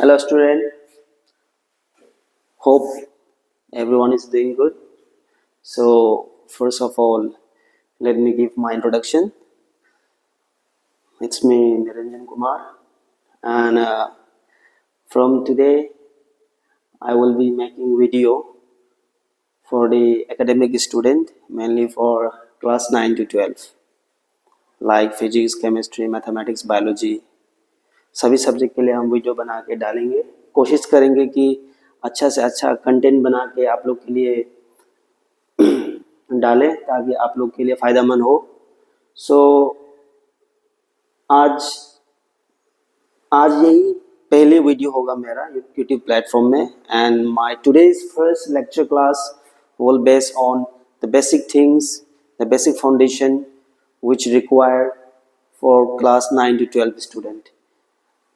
Hello, student. Hope everyone is doing good. So, first of all, let me give my introduction. It's me, Niranjan Kumar, and from today, I will be making video for the academic student, mainly for class 9 to 12, like physics, chemistry, mathematics, biology. सभी subject के लिए हम video बना के डालेंगे. कोशिश करेंगे कि अच्छा से अच्छा कंटेंट बना के आप लोग के लिए डालें ताकि आप लोग के लिए फ़ायदेमंद हो. सो आज आज यही पहली वीडियो होगा मेरा यूट्यूब प्लेटफॉर्म में. And my today's first lecture class will based on the basic things, the basic foundation which required for class 9 to 12 student.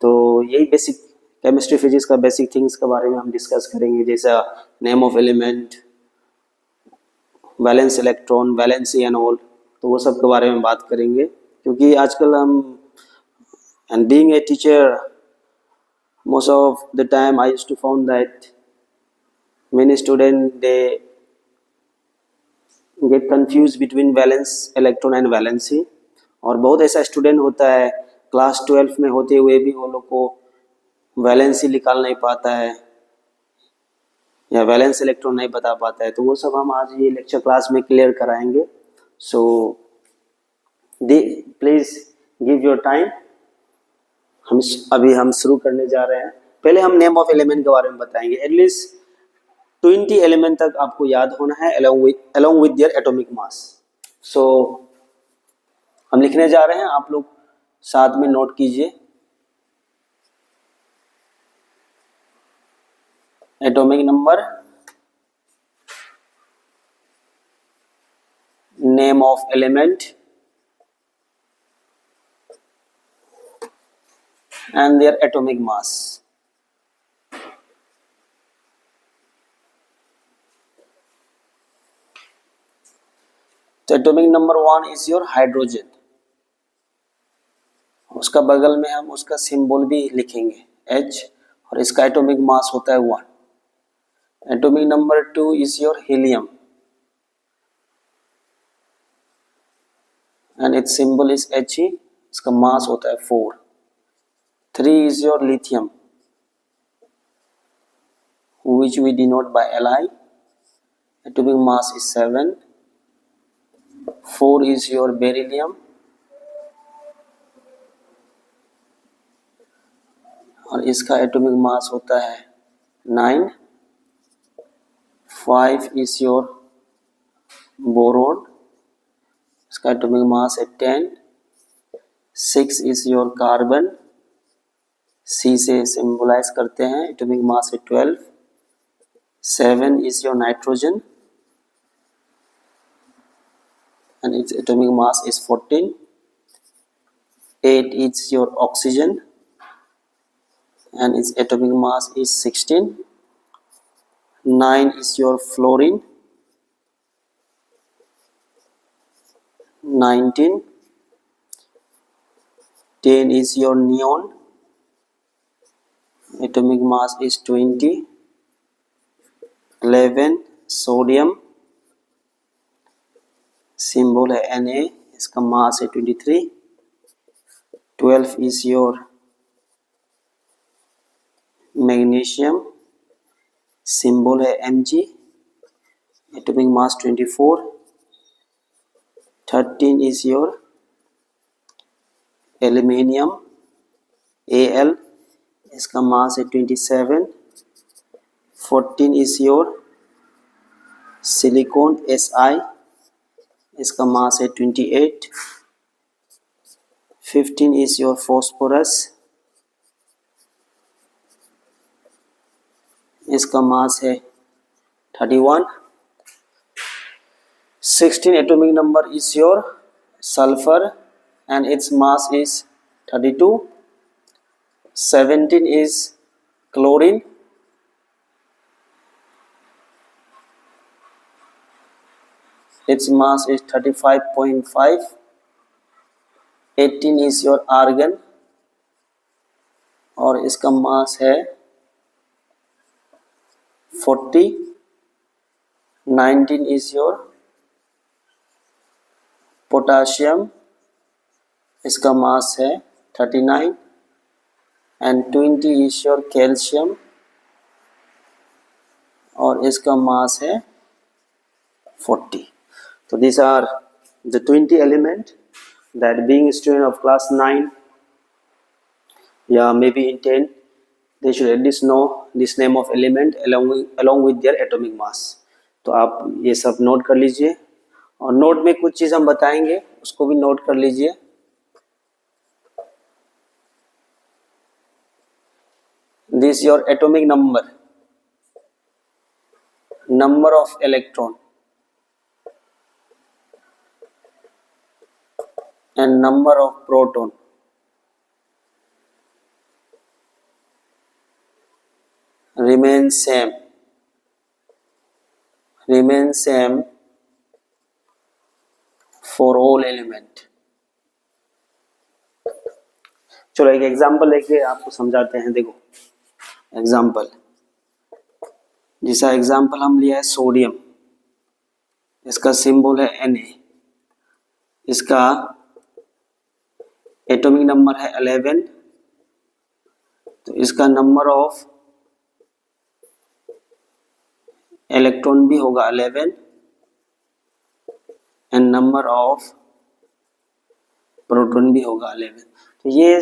तो यही बेसिक केमिस्ट्री फिजिक्स का बेसिक थिंग्स के बारे में हम डिस्कस करेंगे, जैसा name of element, valence electron, valency and all. तो वो सब के बारे में बात करेंगे क्योंकि आजकल हम and being a teacher most of the time I used to found that many students they get confused between valence electron and valency. और बहुत ऐसा स्टूडेंट होता है क्लास 12 में होते हुए भी वो लोग को वैलेंसी निकाल नहीं पाता है या वैलेंस इलेक्ट्रॉन नहीं बता पाता है. तो वो सब हम आज ये लेक्चर क्लास में क्लियर कराएंगे. So please give your time. हम शुरू करने जा रहे हैं. पहले हम नेम ऑफ एलिमेंट के बारे में बताएंगे. एटलीस्ट 20 एलिमेंट तक आपको याद होना है along with their atomic mass. सो हम लिखने जा रहे हैं, आप लोग साथ में नोट कीजिए. Atomic number, name of element and their atomic mass. तो atomic number 1 is your hydrogen. उसका बगल में हम उसका सिंबल भी लिखेंगे H, और इसका एटॉमिक मास होता है 1. Atomic number 2 is your helium and it's symbol is He. इसका मास होता है 4. 3 is your lithium, which we denote by Li. Atomic mass is 7. 4 is your beryllium, और इसका एटॉमिक मास होता है 9. 5 is your boron, इसका एटॉमिक मास है 10. 6 is your carbon, C से सिंबलाइज करते हैं, एटॉमिक मास है 12. 7 is your nitrogen and its atomic mass is 14. 8 is your oxygen and its atomic mass is 16. 9 is your fluorine. 19. 10 is your neon. Atomic mass is 20. 11 sodium, symbol है Na, इसका मास है 23. 12 is your magnesium, symbol है Mg, atomic mass 24. 13 is your aluminium, Al, इसका मास है 27. 14 is your silicon, Si, इसका मास है 28. 15 is your phosphorus, इसका मास है 31. 16 atomic number is your sulfur and its mass is 32. 17 is chlorine, its mass is 35.5. 18 is your argon और इसका मास है 40, 19 is your potassium, इसका मास है 39 एंड 20 इज योर कैल्शियम और इसका मास है 40. So these are the 20 element that being a student of class 9, yeah, maybe in 10, they should at least know this name of element along with their atomic mass. तो आप ये सब note कर लीजिए और नोट में कुछ चीज़ हम बताएंगे उसको भी नोट कर लीजिए. This your atomic number of electron and number of proton remain same for all element. चलो एक एग्जांपल लेके आपको समझाते हैं. देखो एग्जांपल, जैसा एग्जांपल हम लिया है सोडियम, इसका सिंबल है Na, इसका एटॉमिक नंबर है 11, तो इसका नंबर ऑफ इलेक्ट्रॉन भी होगा 11 एंड नंबर ऑफ प्रोटॉन भी होगा 11. तो ये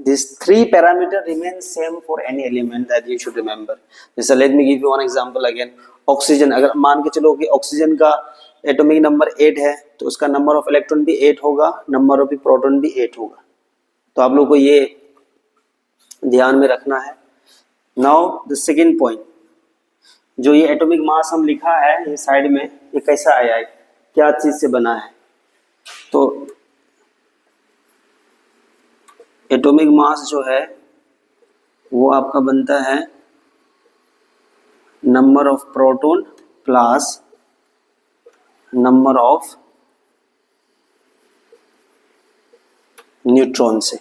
these three parameter remain same for any element that you should remember. जैसे let me give you one example again. Oxygen, अगर मान के चलो कि ऑक्सीजन का एटॉमिक नंबर 8 है तो उसका नंबर ऑफ इलेक्ट्रॉन भी 8 होगा, नंबर ऑफ प्रोटॉन भी 8 होगा. तो आप लोग को ये ध्यान में रखना है. नाउ द सेकेंड पॉइंट, जो ये एटॉमिक मास हम लिखा है ये साइड में, ये कैसा आया है, क्या चीज से बना है. तो एटॉमिक मास जो है वो आपका बनता है number of proton plus number of neutron से.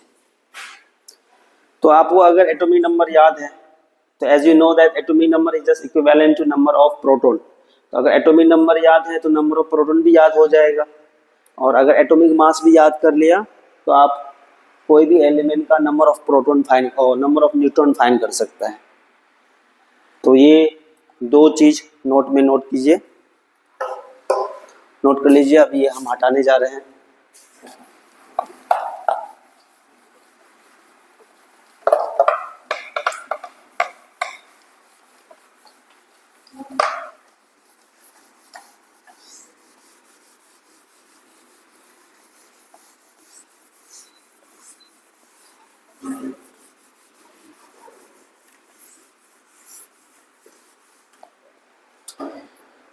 तो आपको अगर एटॉमिक नंबर याद है तो as you know that atomic number is just equivalent to number of proton. तो अगर एटॉमिक नंबर याद है तो नंबर ऑफ प्रोटॉन भी याद हो जाएगा, और अगर एटॉमिक मास भी याद कर लिया तो आप कोई भी एलिमेंट का नंबर ऑफ प्रोटॉन फाइंड और नंबर ऑफ न्यूट्रॉन फाइंड कर सकता है. तो ये दो चीज नोट में नोट कीजिए, नोट कर लीजिए. अभी ये हम हटाने जा रहे हैं.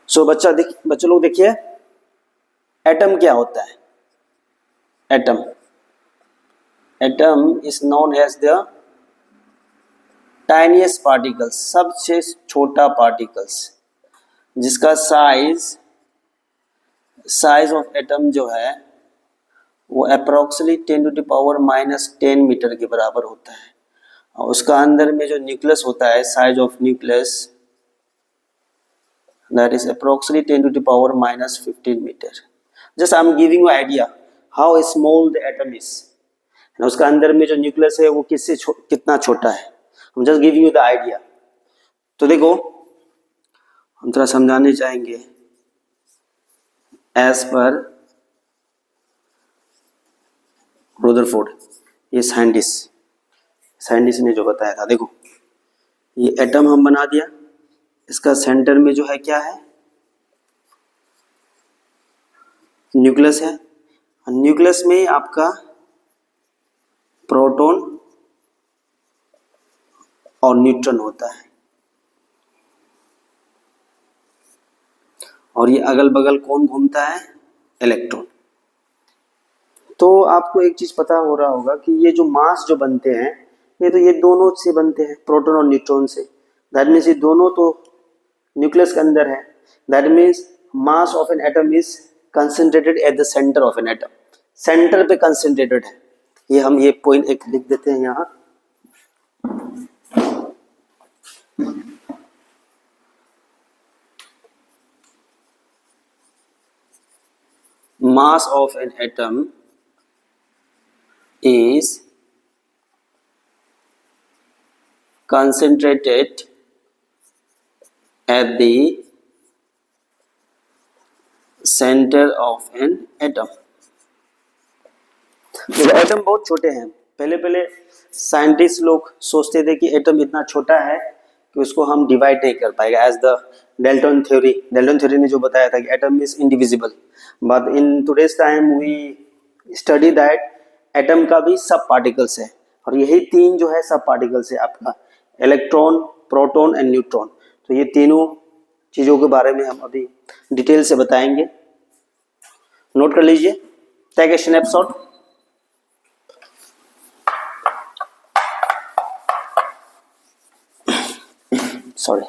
सो बच्चे लोग देखिए, एटम क्या होता है. Atom is known as the tiniest particles, सबसे छोटा पार्टिकल्स, जिसका साइज ऑफ एटम जो है वो अप्रोक्सीमेटली 10⁻⁻10 मीटर के बराबर होता है. और उसका अंदर में जो न्यूक्लियस होता है, size of nucleus that is approximately 10⁻⁻15 meter. Just I am giving you idea how small the atom is. और उसका अंदर में जो न्यूक्लियस है वो कितना छोटा है. I'm just giving you the idea. तो देखो हम थोड़ा समझाने चाहेंगे. As per रुदरफोर्ड, ये साइंटिस्ट ने जो बताया था, देखो ये एटम हम बना दिया, इसका सेंटर में जो है क्या है, न्यूक्लियस है. न्यूक्लियस में आपका प्रोटॉन और न्यूट्रॉन होता है, और ये अगल बगल कौन घूमता है, इलेक्ट्रॉन. तो आपको एक चीज पता हो रहा होगा कि ये जो मास जो बनते हैं ये दोनों से बनते हैं, प्रोटॉन और न्यूट्रॉन से. दैट मीन्स ये दोनों तो न्यूक्लियस के अंदर है. That means mass of an atom is concentrated at the centre of an atom, centre पे कंसंट्रेटेड है. ये हम ये पॉइंट एक लिख देते हैं यहाँ. mass of an atom is concentrated at the center of an atom। देखो एटम बहुत छोटे हैं। पहले पहले साइंटिस्ट लोग सोचते थे कि एटम इतना छोटा है कि उसको हम डिवाइड नहीं कर पाएगा, एज द डेल्टन थ्योरी ने जो बताया था कि atom is indivisible. But in today's time we study that atom का भी सब पार्टिकल्स है, और यही तीन जो है सब पार्टिकल्स है आपका, इलेक्ट्रॉन, प्रोटॉन एंड न्यूट्रॉन। तो ये तीनों चीज़ों के बारे में हम अभी डिटेल से बताएंगे। नोट कर लीजिए, टेक ए स्नैपशॉट। सॉरी,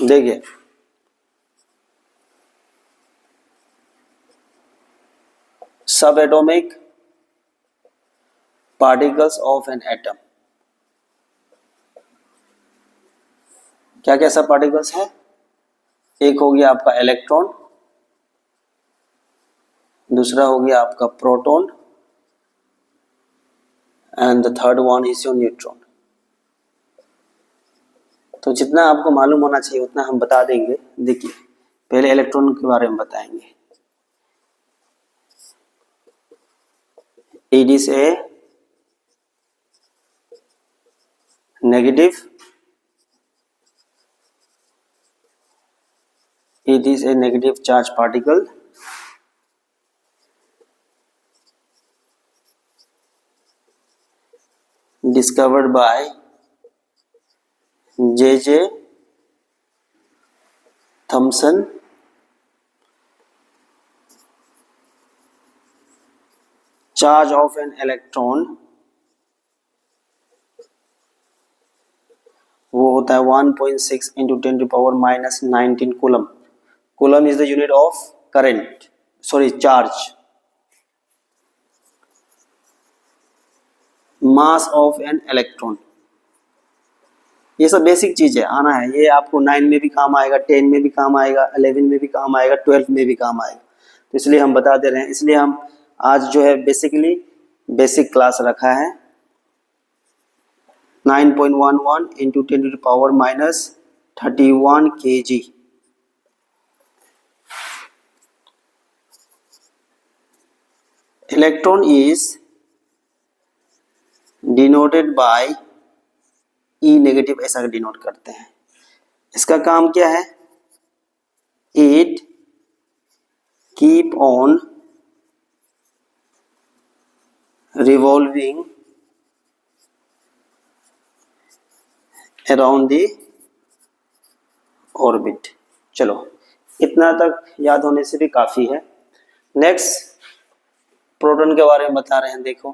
देखिए सब atomic particles of an atom, क्या क्या सब पार्टिकल्स हैं? एक हो गया आपका इलेक्ट्रॉन, दूसरा हो गया आपका proton, and the third one is your neutron. तो जितना आपको मालूम होना चाहिए उतना हम बता देंगे। देखिए पहले इलेक्ट्रॉन के बारे में बताएंगे। It is a negative, it is a negative charge particle discovered by J.J. Thomson charge of an electron वो होता है 1.6 into 10 to power minus 19 coulomb. Coulomb is the unit of current, sorry charge। mass of an electron, ये सब basic चीज है, आना है। ये आपको 9 में भी काम आएगा, 10 में भी काम आएगा, 11 में भी काम आएगा, 12 में भी काम आएगा। तो इसलिए हम बता दे रहे हैं। इसलिए हम आज जो है बेसिकली बेसिक क्लास रखा है। 9.11 into 10 to the power minus 31 kg। Electron is denoted by E negative, ऐसा डिनोट करते हैं। इसका काम क्या है? It keep on revolving around the orbit. चलो इतना तक याद होने से भी काफी है। नेक्स्ट प्रोटॉन के बारे में बता रहे हैं। देखो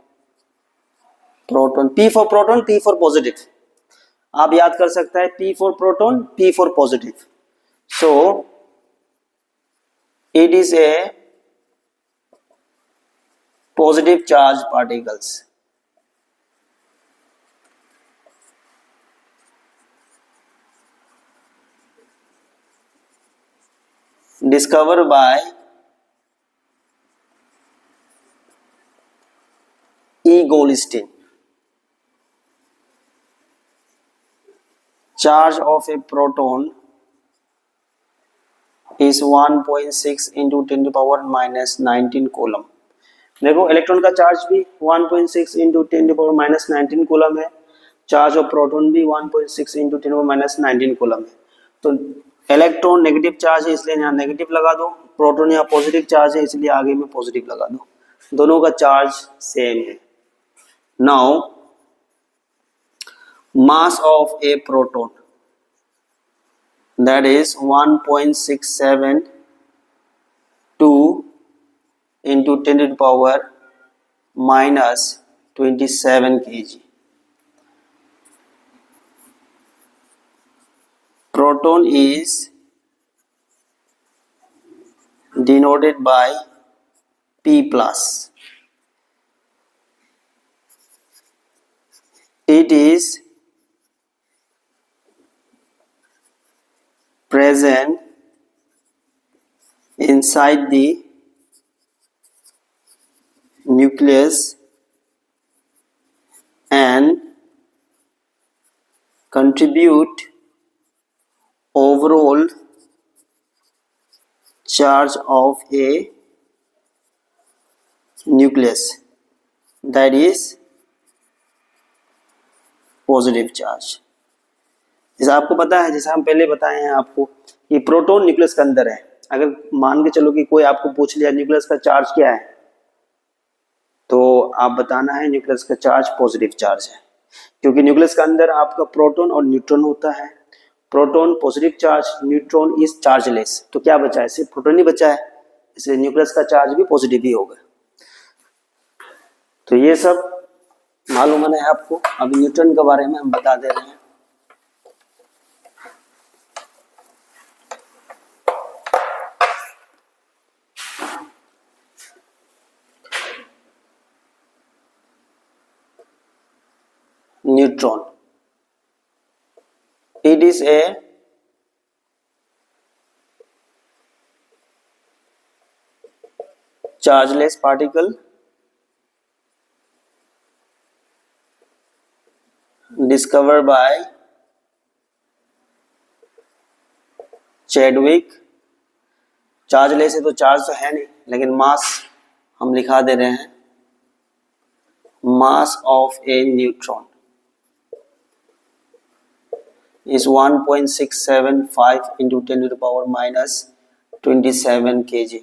proton, P for proton, P for positive. आप याद कर सकते हैं P for proton, P for positive. So it is a positive charge particles. discovered by E. Goldstein। Charge of a proton is 1.6 into 10 to the power minus 19 coulomb. देखो electron का charge भी 1.6 into 10 to the power minus 19 coulomb है। Charge of proton भी 1.6 into 10 to the power minus 19 coulomb है। तो electron negative charge है इसलिए यहाँ नेगेटिव लगा दो, प्रोटॉन यहाँ पॉजिटिव चार्ज है इसलिए आगे में पॉजिटिव लगा दो। दोनों का चार्ज सेम है। Now mass of a proton, that is 1.672 into 10 to the power minus 27 kg। proton is denoted by P plus. It is present inside the nucleus and contribute overall charge of a nucleus, that is positive charge. जैसे आपको पता है, जैसे हम पहले बताए हैं आपको कि प्रोटॉन न्यूक्लियस के अंदर है। अगर मान के चलो कि कोई आपको पूछ लिया न्यूक्लियस का चार्ज क्या है, तो आप बताना है न्यूक्लियस का चार्ज पॉजिटिव चार्ज है, क्योंकि न्यूक्लियस के अंदर आपका प्रोटॉन और न्यूट्रॉन होता है। Proton positive charge, neutron is chargeless, तो क्या बचा है, सिर्फ प्रोटॉन ही बचा है, इसलिए न्यूक्लियस का चार्ज भी पॉजिटिव ही होगा। तो ये सब मालूम है आपको। अब न्यूट्रॉन के बारे में हम बता दे रहे हैं। Neutron, it is a chargeless particle discovered by Chadwick. Chargeless है तो चार्ज तो है नहीं, लेकिन मास हम लिखा दे रहे हैं, mass of A neutron is 1.675 into 10 to the power minus 27 kg।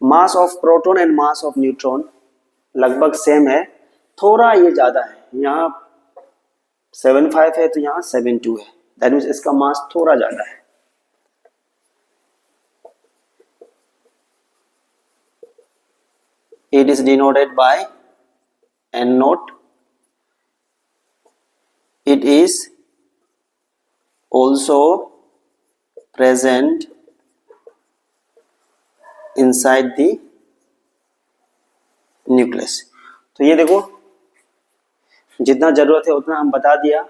Mass of proton and mass of neutron लगभग सेम है, थोड़ा ये ज्यादा है, यहाँ 75 है तो यहाँ 72 है, दैट मीन्स इसका मास थोड़ा ज्यादा है। It is denoted by N naught। It is also present inside the nucleus। तो ये देखो, जितना जरूरत है उतना हम बता दिया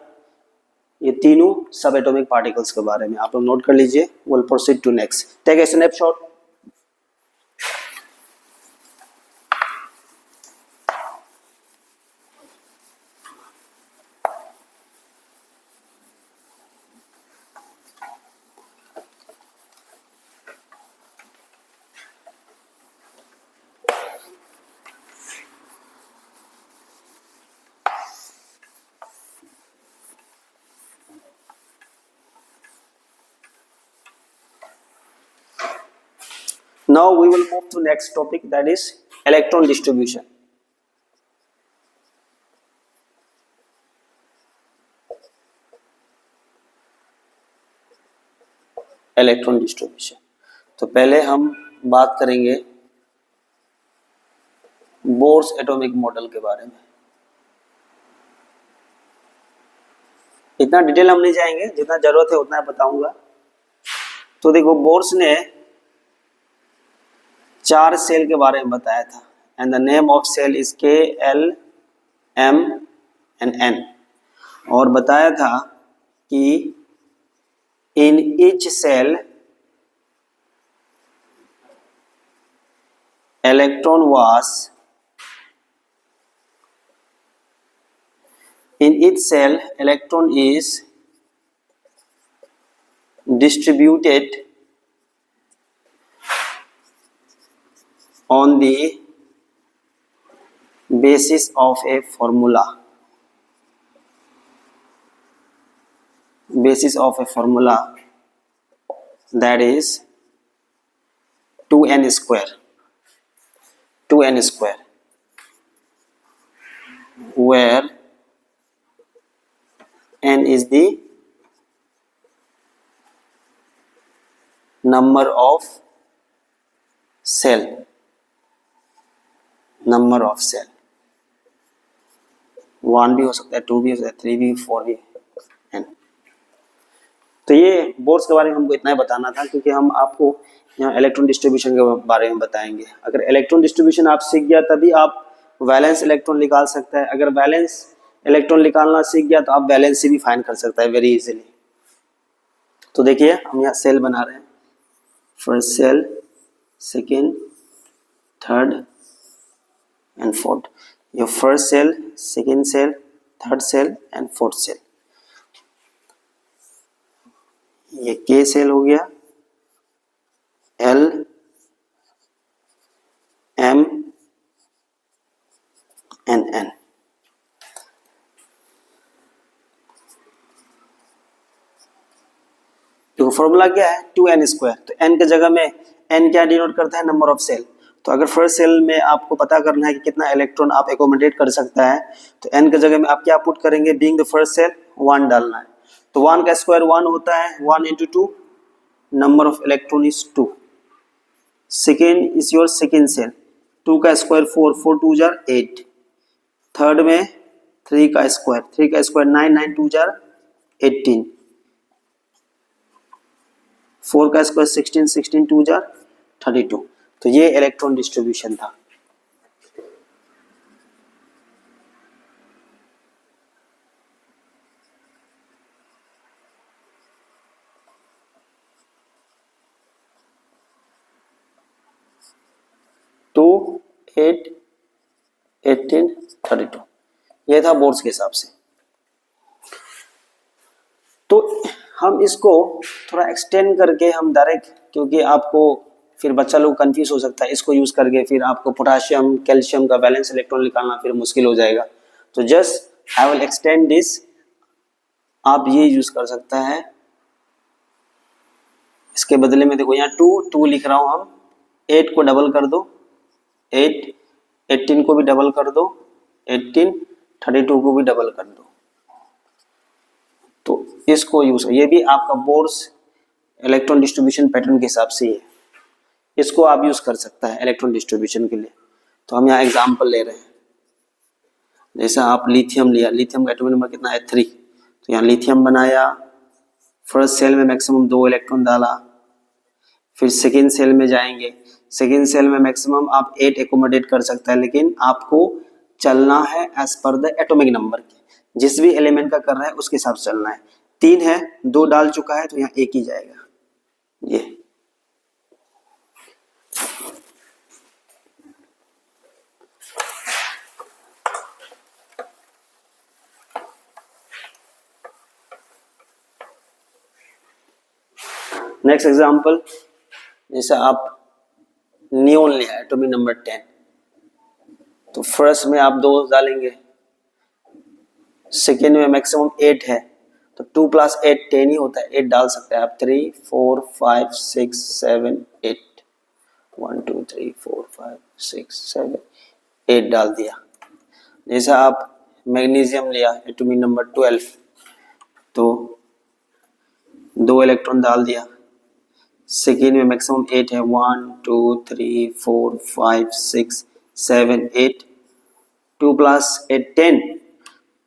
ये तीनों सब एटॉमिक पार्टिकल्स के बारे में। आप लोग नोट कर लीजिए। Will proceed to next, take a snapshot. Now we will move to next topic, that is electron distribution। Electron distribution, तो पहले हम बात करेंगे बोर्स एटॉमिक मॉडल के बारे में। इतना डिटेल हम नहीं जाएंगे, जितना जरूरत है उतना बताऊंगा। तो देखो, बोर्स ने 4 सेल के बारे में बताया था, and the name of shell is K, L, M and N। और बताया था कि in each shell electron was in each cell electron is distributed on the basis of a formula, that is 2n square, where n is the number of cell, 1 भी हो सकता है, 2 भी हो सकता है, 3 भी, 4 भी, n। तो ये बोर्स के बारे में हमको इतना ही बताना था, क्योंकि हम आपको यहाँ इलेक्ट्रॉन डिस्ट्रीब्यूशन के बारे में बताएंगे। अगर इलेक्ट्रॉन डिस्ट्रीब्यूशन आप सीख गया तभी आप वैलेंस इलेक्ट्रॉन निकाल सकता है। अगर वैलेंस इलेक्ट्रॉन निकालना सीख गया तो आप वैलेंसी भी फाइंड कर सकता है वेरी इजीली। तो देखिए हम यहाँ सेल बना रहे हैं, first cell, second, third and fourth. ये first cell, second cell, third cell and fourth cell. ये के सेल हो गया, एल, एम एंड एन। तो फॉर्मूला क्या है, 2n²। तो n के जगह में n क्या डिनोट करता है, नंबर ऑफ सेल। तो अगर फर्स्ट सेल में आपको पता करना है कि कितना इलेक्ट्रॉन आप एकोमोडेट कर सकता है, तो n के जगह में आप क्या पुट करेंगे, बीइंग द फर्स्ट सेल 1 डालना है। तो 1 का स्क्वायर 1 होता है, 1 into 2, number of electron is 2। Second is your second shell, 2 का स्क्वायर 4, 4 2 जार 8। थर्ड में 3 का स्क्वायर, 3 का स्क्वायर 9, 9 2 जार 18। 4 का स्क्वायर 16, 16 2 जार 32। तो ये इलेक्ट्रॉन डिस्ट्रीब्यूशन था। टू 8 18 32, ये था बोर्ड्स के हिसाब से। तो हम इसको थोड़ा एक्सटेंड करके हम डायरेक्ट, क्योंकि आपको फिर बच्चा लोग कंफ्यूज हो सकता है, इसको यूज करके फिर आपको पोटाशियम कैल्शियम का बैलेंस इलेक्ट्रॉन निकालना फिर मुश्किल हो जाएगा। तो just I will extend this, आप ये यूज कर सकता है। इसके बदले में देखो यहाँ 2 2 लिख रहा हूं, हम 8 को डबल कर दो, 8 18 को भी डबल कर दो, 18 32 को भी डबल कर दो। तो इसको यूज, ये भी आपका बोर्स इलेक्ट्रॉन डिस्ट्रीब्यूशन पैटर्न के हिसाब से है, इसको आप यूज कर सकता है इलेक्ट्रॉन डिस्ट्रीब्यूशन के लिए। तो हम यहाँ एग्जांपल ले रहे हैं, जैसा आप लिथियम लिया, लिथियम का एटॉमिक नंबर कितना है 3। तो यहाँ लिथियम बनाया, फर्स्ट सेल में मैक्सिमम 2 इलेक्ट्रॉन डाला, फिर सेकेंड सेल में जाएंगे, सेकेंड सेल में मैक्सिमम आप 8 एकोमोडेट कर सकता है, लेकिन आपको चलना है as per the atomic number के, जिस भी एलिमेंट का कर रहा है उसके हिसाब से चलना है। 3 है, 2 डाल चुका है तो यहाँ 1 ही जाएगा। ये नेक्स्ट एग्जांपल, जैसे आप नियोन लिया एटॉमिक नंबर 10, तो फर्स्ट में आप 2 डालेंगे, सेकेंड में मैक्सिमम 8 है, तो 2 + 8 10 ही होता है, 8 डाल सकते हैं आप, 3 4 5 6 7 8, 1 2 3 4 5 6 7 8 डाल दिया। जैसा आप मैग्नीशियम लिया एटॉमिक नंबर 12, तो 2 इलेक्ट्रॉन डाल दिया, सेकेंड में मैक्सिमम 8 है, 1 2 3 4 5 6 7 8, 2 + 8 10,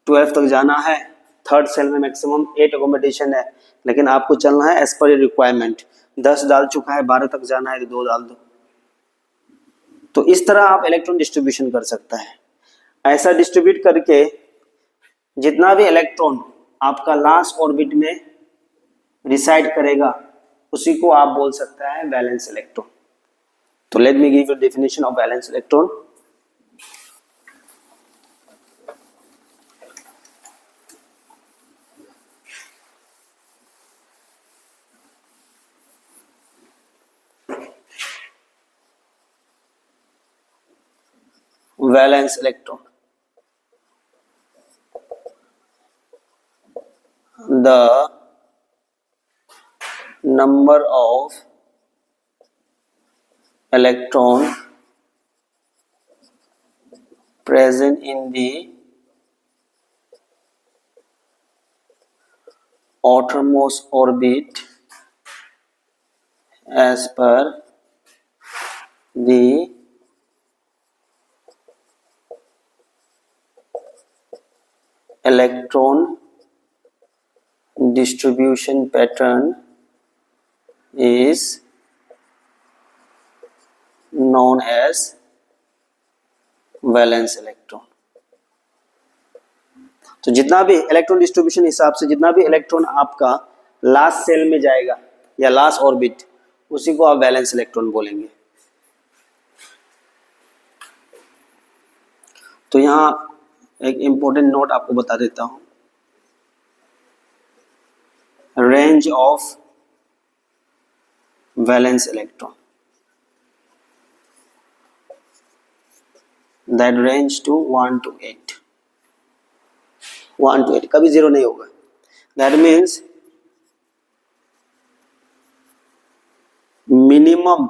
12 तक जाना है। थर्ड सेल में मैक्सिमम 8 अकोमोडेशन है, लेकिन आपको चलना है एज पर रिक्वायरमेंट। 10 डाल चुका है, 12 तक जाना है तो 2 डाल दो। तो इस तरह आप इलेक्ट्रॉन डिस्ट्रीब्यूशन कर सकता है। ऐसा डिस्ट्रीब्यूट करके जितना भी इलेक्ट्रॉन आपका लास्ट ऑर्बिट में रिसाइड करेगा उसी को आप बोल सकता है वैलेंस इलेक्ट्रॉन। तो let me give you definition of valence electron. valence electron, the number of electron present in the outermost orbit as per the electron distribution pattern is known as valence electron. तो जितना भी electron distribution हिसाब से जितना भी electron आपका last cell में जाएगा या लास्ट ऑर्बिट, उसी को आप वैलेंस इलेक्ट्रॉन बोलेंगे। तो यहां एक इंपॉर्टेंट नोट आपको बता देता हूं, range of valence electron, that range to 1 to 8, 1 to 8, कभी 0 नहीं होगा। That means minimum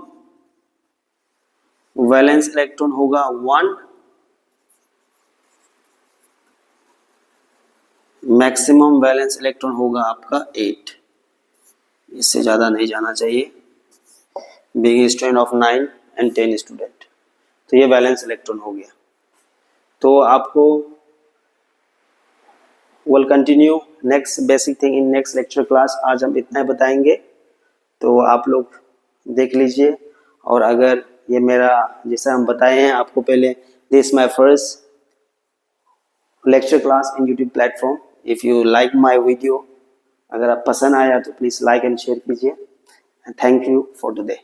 valence electron होगा 1, मैक्सिमम वैलेंस इलेक्ट्रॉन होगा आपका 8, इससे ज़्यादा नहीं जाना चाहिए। Being student of 9 and 10 student, तो ये वैलेंस इलेक्ट्रॉन हो गया। तो आपको will continue next basic thing in next lecture class. आज हम इतना बताएंगे, तो आप लोग देख लीजिए। और अगर ये मेरा जैसा हम बताए हैं आपको पहले, this my first lecture class in YouTube platform. If you like my video, अगर आप पसंद आया तो प्लीज़ लाइक एंड शेयर कीजिए। Thank you for today.